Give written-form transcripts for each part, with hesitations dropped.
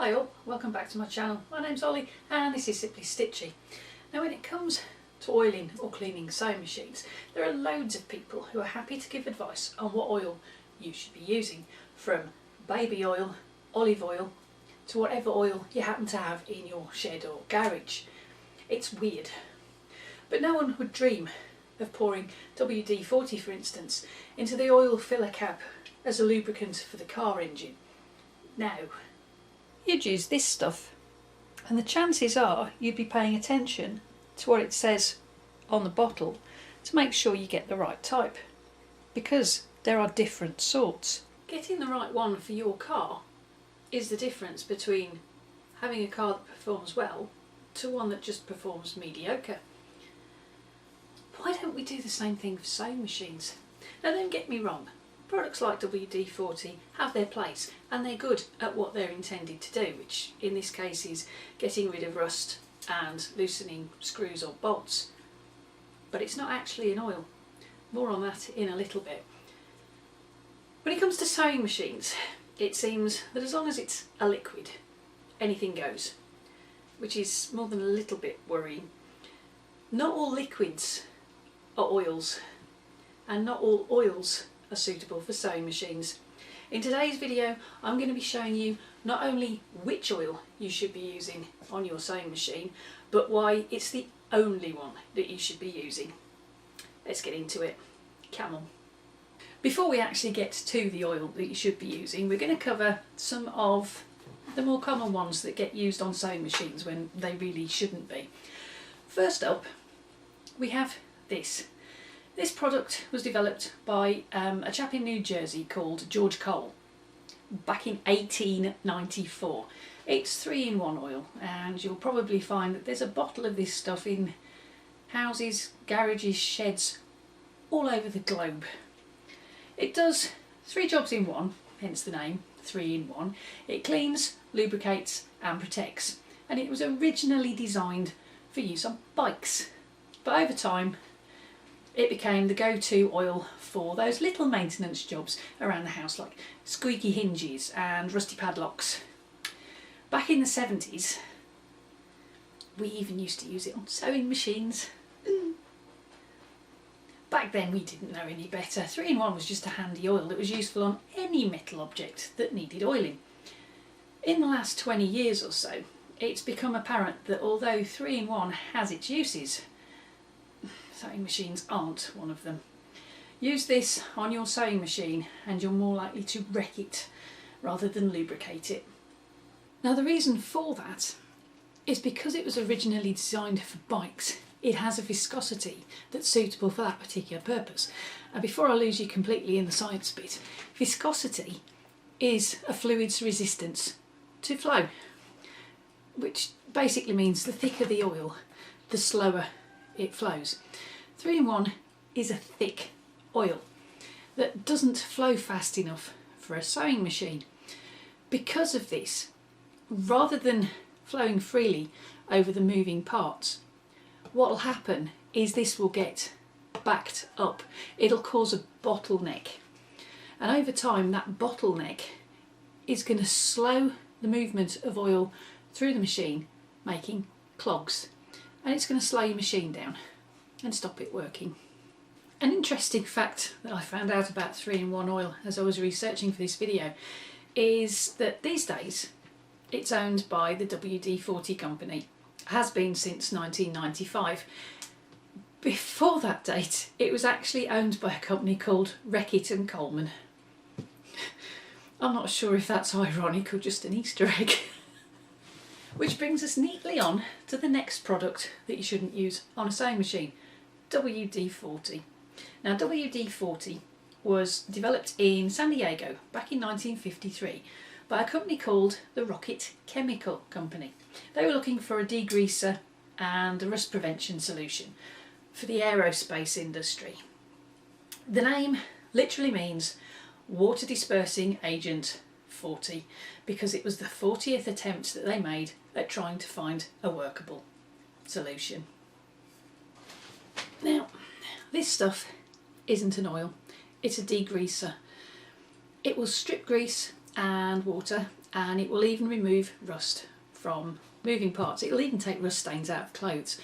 Hi all, welcome back to my channel. My name's Ollie and this is Simply Stitchy. Now when it comes to oiling or cleaning sewing machines, there are loads of people who are happy to give advice on what oil you should be using, from baby oil, olive oil, to whatever oil you happen to have in your shed or garage. It's weird, but no one would dream of pouring WD-40, for instance, into the oil filler cap as a lubricant for the car engine. Now, you'd use this stuff, and the chances are you'd be paying attention to what it says on the bottle to make sure you get the right type, because there are different sorts. Getting the right one for your car is the difference between having a car that performs well to one that just performs mediocre. Why don't we do the same thing for sewing machines? Now don't get me wrong, products like WD-40 have their place and they're good at what they're intended to do, which in this case is getting rid of rust and loosening screws or bolts. But it's not actually an oil. More on that in a little bit. When it comes to sewing machines, it seems that as long as it's a liquid, anything goes, which is more than a little bit worrying. Not all liquids are oils, and not all oils are suitable for sewing machines. In today's video I'm going to be showing you not only which oil you should be using on your sewing machine, but why it's the only one that you should be using. Let's get into it. Camel. Before we actually get to the oil that you should be using, we're going to cover some of the more common ones that get used on sewing machines when they really shouldn't be. First up, we have this. This product was developed by a chap in New Jersey called George Cole back in 1894. It's 3-in-1 oil, and you'll probably find that there's a bottle of this stuff in houses, garages, sheds all over the globe. It does 3 jobs in one, hence the name 3-in-1. It cleans, lubricates and protects, and it was originally designed for use on bikes, but over time it became the go-to oil for those little maintenance jobs around the house, like squeaky hinges and rusty padlocks. Back in the 70s, we even used to use it on sewing machines. Back then we didn't know any better. 3-in-1 was just a handy oil that was useful on any metal object that needed oiling. In the last 20 years or so, it's become apparent that although 3-in-1 has its uses, sewing machines aren't one of them. Use this on your sewing machine and you're more likely to wreck it rather than lubricate it. Now the reason for that is because it was originally designed for bikes. It has a viscosity that's suitable for that particular purpose. And before I lose you completely in the science bit, viscosity is a fluid's resistance to flow, which basically means the thicker the oil, the slower it flows. 3-in-1 is a thick oil that doesn't flow fast enough for a sewing machine. Because of this, rather than flowing freely over the moving parts, what will happen is this will get backed up. It'll cause a bottleneck, and over time that bottleneck is going to slow the movement of oil through the machine, making clogs, and it's going to slow your machine down and stop it working. An interesting fact that I found out about 3-in-1 oil as I was researching for this video is that these days it's owned by the WD-40 company. Has been since 1995. Before that date it was actually owned by a company called Reckitt and Coleman. I'm not sure if that's ironic or just an Easter egg. Which brings us neatly on to the next product that you shouldn't use on a sewing machine, WD-40. Now WD-40 was developed in San Diego back in 1953 by a company called the Rocket Chemical Company. They were looking for a degreaser and a rust prevention solution for the aerospace industry. The name literally means water dispersing agent 40, because it was the 40th attempt that they made at trying to find a workable solution. Now, this stuff isn't an oil, it's a degreaser. It will strip grease and water and it will even remove rust from moving parts. It will even take rust stains out of clothes.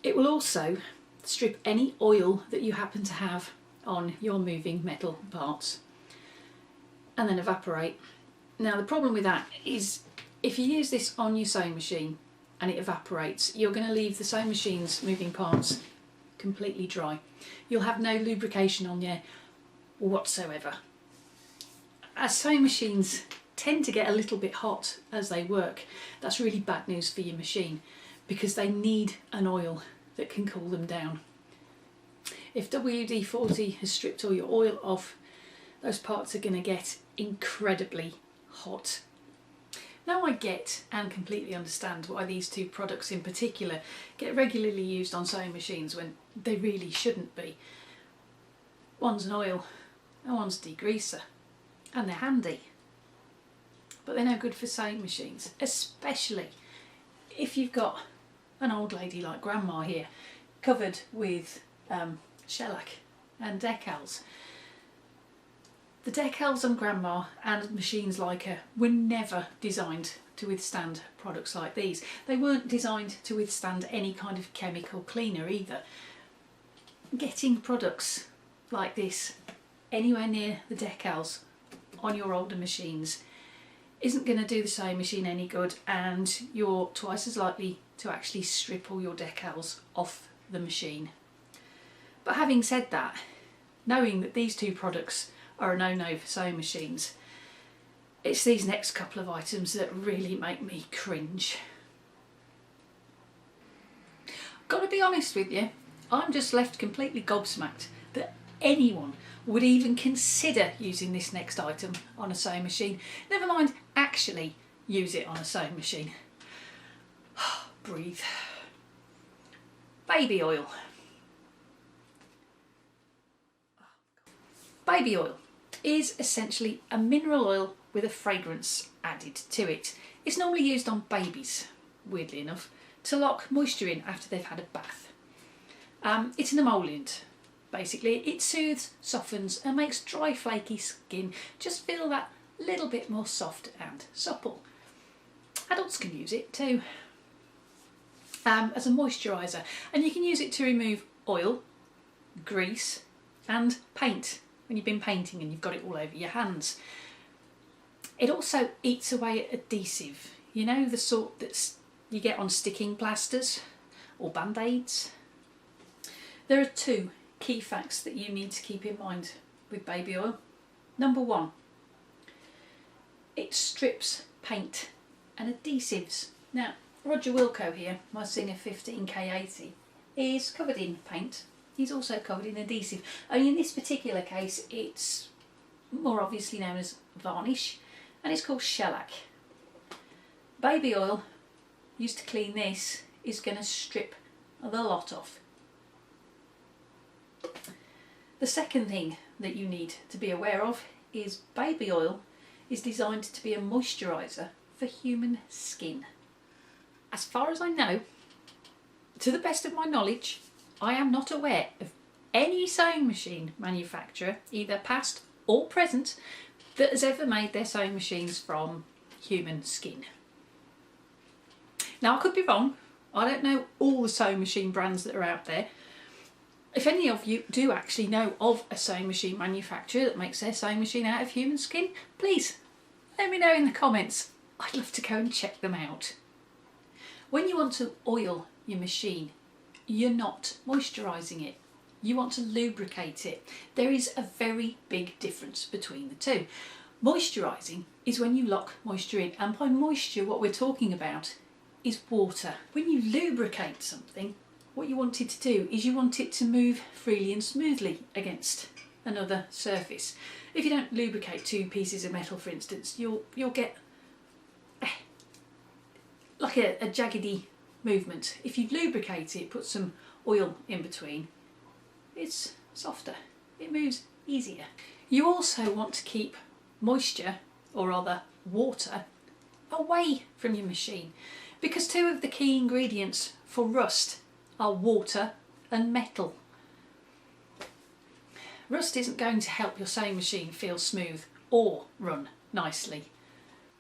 It will also strip any oil that you happen to have on your moving metal parts and then evaporate. Now the problem with that is if you use this on your sewing machine and it evaporates, you're going to leave the sewing machine's moving parts completely dry. You'll have no lubrication on there whatsoever. As sewing machines tend to get a little bit hot as they work, that's really bad news for your machine because they need an oil that can cool them down. If WD-40 has stripped all your oil off, those parts are going to get incredibly hot. Now I get and completely understand why these two products in particular get regularly used on sewing machines when they really shouldn't be. One's an oil and one's a degreaser, and they're handy. But they're no good for sewing machines, especially if you've got an old lady like Grandma here covered with shellac and decals. The decals on Grandma and machines like her were never designed to withstand products like these. They weren't designed to withstand any kind of chemical cleaner either. Getting products like this anywhere near the decals on your older machines isn't going to do the sewing machine any good, and you're twice as likely to actually strip all your decals off the machine. But having said that, knowing that these two products are a no-no for sewing machines, it's these next couple of items that really make me cringe. Got to be honest with you, I'm just left completely gobsmacked that anyone would even consider using this next item on a sewing machine, never mind actually use it on a sewing machine. Breathe. Baby oil. Baby oil is essentially a mineral oil with a fragrance added to it. It's normally used on babies, weirdly enough, to lock moisture in after they've had a bath. It's an emollient. Basically, it soothes, softens and makes dry flaky skin just feel that little bit more soft and supple. Adults can use it too as a moisturiser, and you can use it to remove oil, grease and paint when you've been painting and you've got it all over your hands. It also eats away at adhesive, you know, the sort that you get on sticking plasters or band-aids. There are two key facts that you need to keep in mind with baby oil. Number one, it strips paint and adhesives. Now, Roger Wilco here, my Singer 15K80, is covered in paint. He's also covered in adhesive. Only in this particular case, it's more obviously known as varnish, and it's called shellac. Baby oil used to clean this is going to strip the lot off. The second thing that you need to be aware of is baby oil is designed to be a moisturiser for human skin. As far as I know, to the best of my knowledge, I am not aware of any sewing machine manufacturer, either past or present, that has ever made their sewing machines from human skin. Now, I could be wrong. I don't know all the sewing machine brands that are out there. If any of you do actually know of a sewing machine manufacturer that makes their sewing machine out of human skin, please let me know in the comments. I'd love to go and check them out. When you want to oil your machine, you're not moisturising it. You want to lubricate it. There is a very big difference between the two. Moisturising is when you lock moisture in, and by moisture what we're talking about is water. When you lubricate something, what you want it to do is you want it to move freely and smoothly against another surface. If you don't lubricate two pieces of metal, for instance, you'll get like a jaggedy movement. If you lubricate it, put some oil in between, it's softer, it moves easier. You also want to keep moisture, or rather water, away from your machine, because two of the key ingredients for rust are water and metal. Rust isn't going to help your sewing machine feel smooth or run nicely.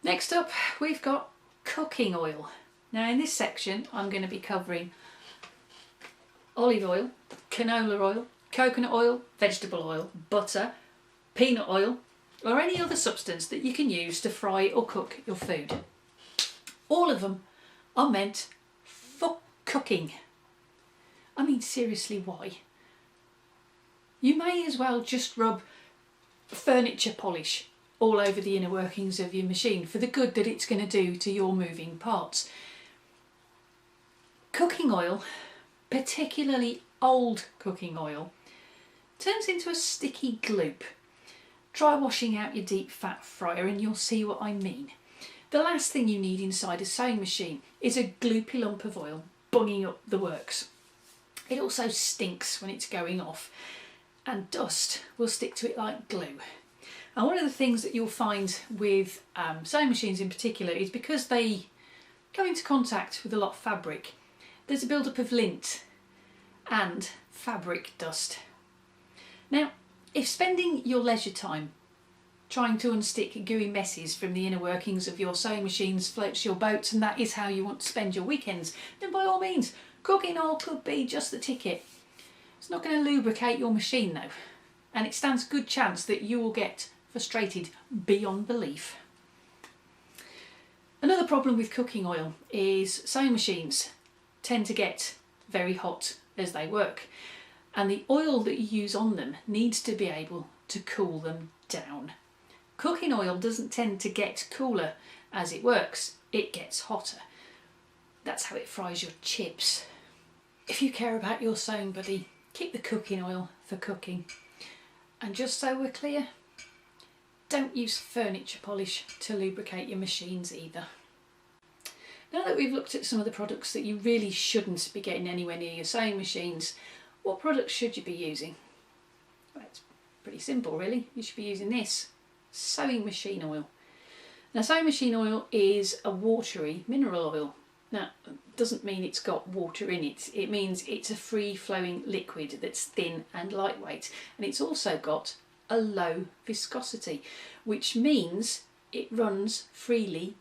Next up, we've got cooking oil. Now in this section, I'm going to be covering olive oil, canola oil, coconut oil, vegetable oil, butter, peanut oil, or any other substance that you can use to fry or cook your food. All of them are meant for cooking. I mean, seriously, why? You may as well just rub furniture polish all over the inner workings of your machine for the good that it's going to do to your moving parts. Cooking oil, particularly old cooking oil, turns into a sticky gloop. Try washing out your deep fat fryer and you'll see what I mean. The last thing you need inside a sewing machine is a gloopy lump of oil bunging up the works. It also stinks when it's going off, and dust will stick to it like glue. And one of the things that you'll find with sewing machines in particular is because they come into contact with a lot of fabric, there's a build-up of lint and fabric dust. Now, if spending your leisure time trying to unstick gooey messes from the inner workings of your sewing machines floats your boat and that is how you want to spend your weekends, then by all means, cooking oil could be just the ticket. It's not going to lubricate your machine though, and it stands a good chance that you will get frustrated beyond belief. Another problem with cooking oil is sewing machines tend to get very hot as they work, and the oil that you use on them needs to be able to cool them down. Cooking oil doesn't tend to get cooler as it works, it gets hotter. That's how it fries your chips. If you care about your sewing buddy, keep the cooking oil for cooking. And just so we're clear, don't use furniture polish to lubricate your machines either. Now that we've looked at some of the products that you really shouldn't be getting anywhere near your sewing machines, what products should you be using? Well, it's pretty simple really. You should be using this, sewing machine oil. Now sewing machine oil is a watery mineral oil. Now it doesn't mean it's got water in it, it means it's a free flowing liquid that's thin and lightweight, and it's also got a low viscosity, which means it runs freely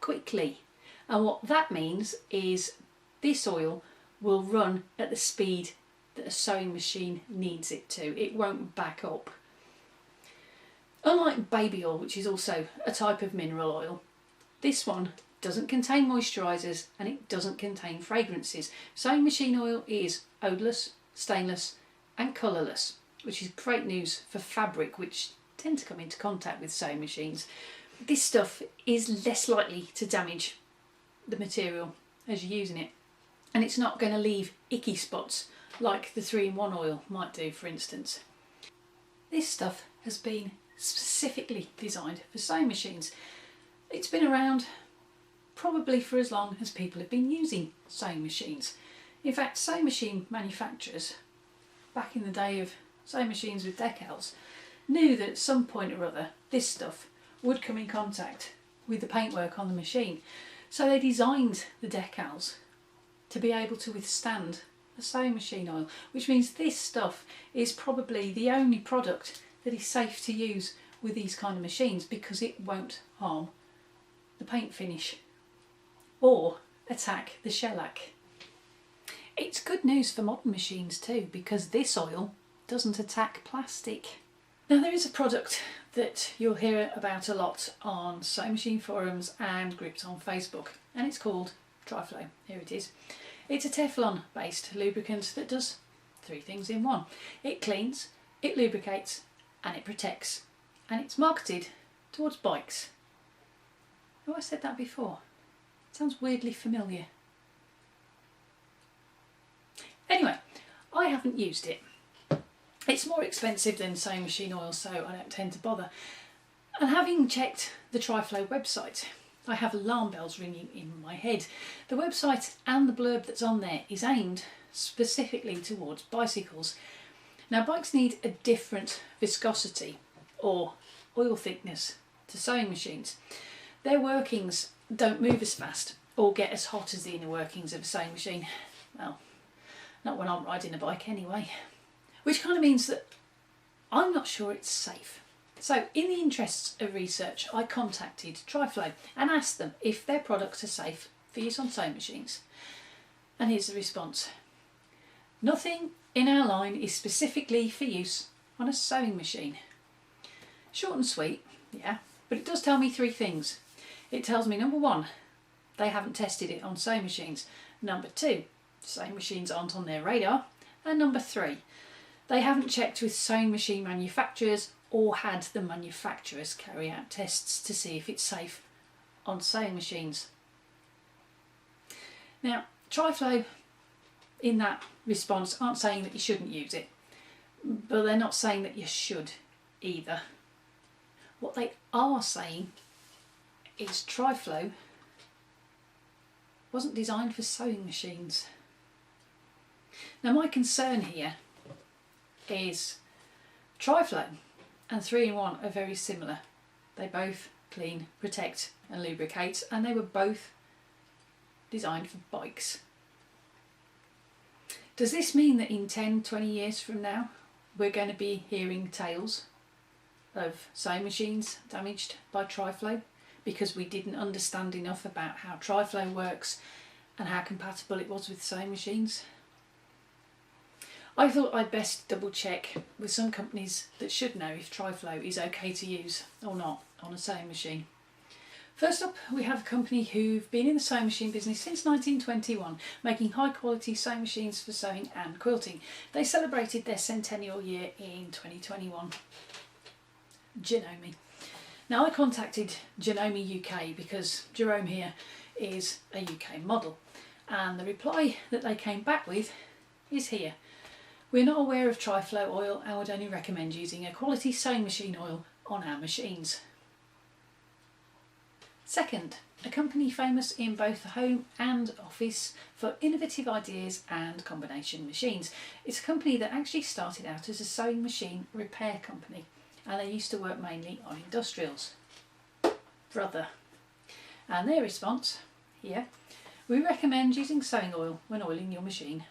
quickly. And what that means is this oil will run at the speed that a sewing machine needs it to. It won't back up. Unlike baby oil, which is also a type of mineral oil, this one doesn't contain moisturisers and it doesn't contain fragrances. Sewing machine oil is odourless, stainless and colourless, which is great news for fabric which tend to come into contact with sewing machines. This stuff is less likely to damage the material as you're using it, and it's not going to leave icky spots like the 3-in-1 oil might do, for instance. This stuff has been specifically designed for sewing machines. It's been around probably for as long as people have been using sewing machines. In fact, sewing machine manufacturers back in the day of sewing machines with decals knew that at some point or other this stuff would come in contact with the paintwork on the machine, so they designed the decals to be able to withstand the sewing machine oil, which means this stuff is probably the only product that is safe to use with these kind of machines because it won't harm the paint finish or attack the shellac. It's good news for modern machines too, because this oil doesn't attack plastic. Now there is a product that you'll hear about a lot on sewing machine forums and groups on Facebook, and it's called Triflow. Here it is. It's a Teflon based lubricant that does 3 things in one. It cleans, it lubricates and it protects, and it's marketed towards bikes. Have I said that before? It sounds weirdly familiar. Anyway, I haven't used it. It's more expensive than sewing machine oil, so I don't tend to bother. And having checked the Triflow website, I have alarm bells ringing in my head. The website and the blurb that's on there is aimed specifically towards bicycles. Now bikes need a different viscosity or oil thickness to sewing machines. Their workings don't move as fast or get as hot as the inner workings of a sewing machine. Well, not when I'm riding a bike anyway. Which kind of means that I'm not sure it's safe. So in the interests of research, I contacted Triflow and asked them if their products are safe for use on sewing machines. And here's the response. Nothing in our line is specifically for use on a sewing machine. Short and sweet, yeah, but it does tell me 3 things. It tells me, number 1, they haven't tested it on sewing machines. Number 2, sewing machines aren't on their radar. And number 3, they haven't checked with sewing machine manufacturers or had the manufacturers carry out tests to see if it's safe on sewing machines. Now, Triflow in that response aren't saying that you shouldn't use it, but they're not saying that you should either. What they are saying is Triflow wasn't designed for sewing machines. Now my concern here is Triflow and 3-in-1 are very similar. They both clean, protect and lubricate, and they were both designed for bikes. Does this mean that in 10-20 years from now we're going to be hearing tales of sewing machines damaged by Triflow because we didn't understand enough about how Triflow works and how compatible it was with sewing machines? I thought I'd best double check with some companies that should know if Triflow is okay to use or not on a sewing machine. First up, we have a company who've been in the sewing machine business since 1921, making high quality sewing machines for sewing and quilting. They celebrated their centennial year in 2021. Janome. Now I contacted Janome UK because Jerome here is a UK model, and the reply that they came back with is here. We're not aware of Triflow oil and would only recommend using a quality sewing machine oil on our machines. Second, a company famous in both the home and office for innovative ideas and combination machines. It's a company that actually started out as a sewing machine repair company, and they used to work mainly on industrials. Brother. And their response here: we recommend using sewing oil when oiling your machine.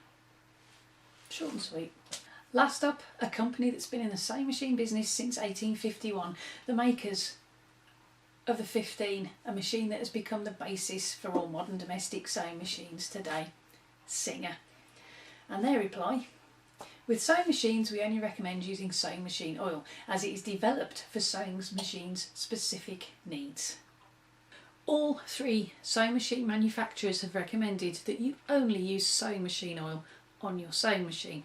Short and sweet. Last up, a company that's been in the sewing machine business since 1851, the makers of the 15, a machine that has become the basis for all modern domestic sewing machines today, Singer. And their reply: with sewing machines we only recommend using sewing machine oil as it is developed for sewing machines specific needs. All 3 sewing machine manufacturers have recommended that you only use sewing machine oil on your sewing machine.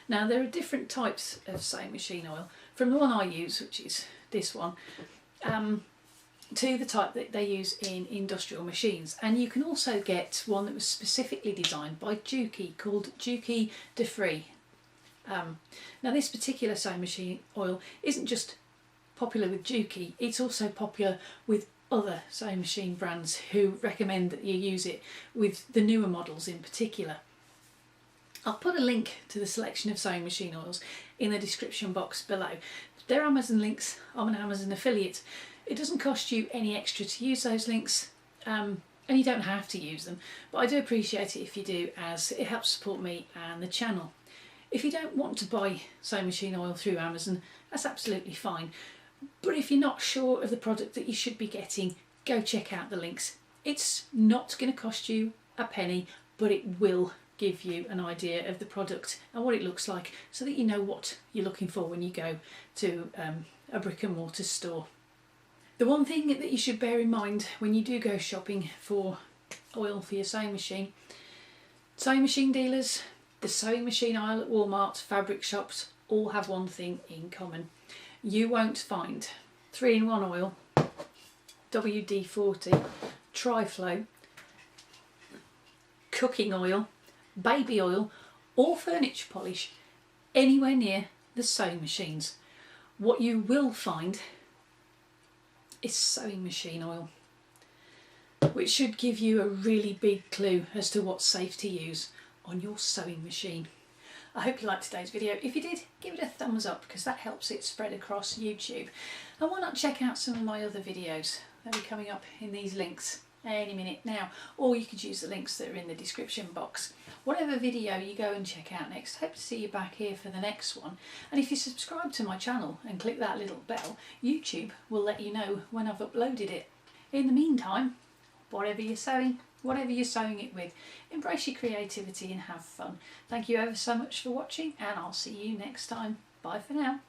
Now there are different types of sewing machine oil, from the one I use, which is this one, to the type that they use in industrial machines, and you can also get one that was specifically designed by Juki called Juki De Free. Now this particular sewing machine oil isn't just popular with Juki, it's also popular with other sewing machine brands who recommend that you use it with the newer models in particular. I'll put a link to the selection of sewing machine oils in the description box below. They're Amazon links. I'm an Amazon affiliate. It doesn't cost you any extra to use those links, and you don't have to use them, but I do appreciate it if you do, as it helps support me and the channel. If you don't want to buy sewing machine oil through Amazon, that's absolutely fine, but if you're not sure of the product that you should be getting, go check out the links. It's not going to cost you a penny, but it will give you an idea of the product and what it looks like, so that you know what you're looking for when you go to a brick and mortar store. The one thing that you should bear in mind when you do go shopping for oil for your sewing machine dealers, the sewing machine aisle at Walmart, fabric shops, all have one thing in common. You won't find 3-in-1 oil, WD-40, Triflow, cooking oil, baby oil or furniture polish anywhere near the sewing machines. What you will find is sewing machine oil, which should give you a really big clue as to what's safe to use on your sewing machine. I hope you liked today's video. If you did, give it a thumbs up because that helps it spread across YouTube. And why not check out some of my other videos? They'll be coming up in these links. any minute now, or you could use the links that are in the description box. Whatever video you go and check out next, hope to see you back here for the next one. And if you subscribe to my channel and click that little bell, YouTube will let you know when I've uploaded it. In the meantime, whatever you're sewing it with, embrace your creativity and have fun. Thank you ever so much for watching, and I'll see you next time. Bye for now.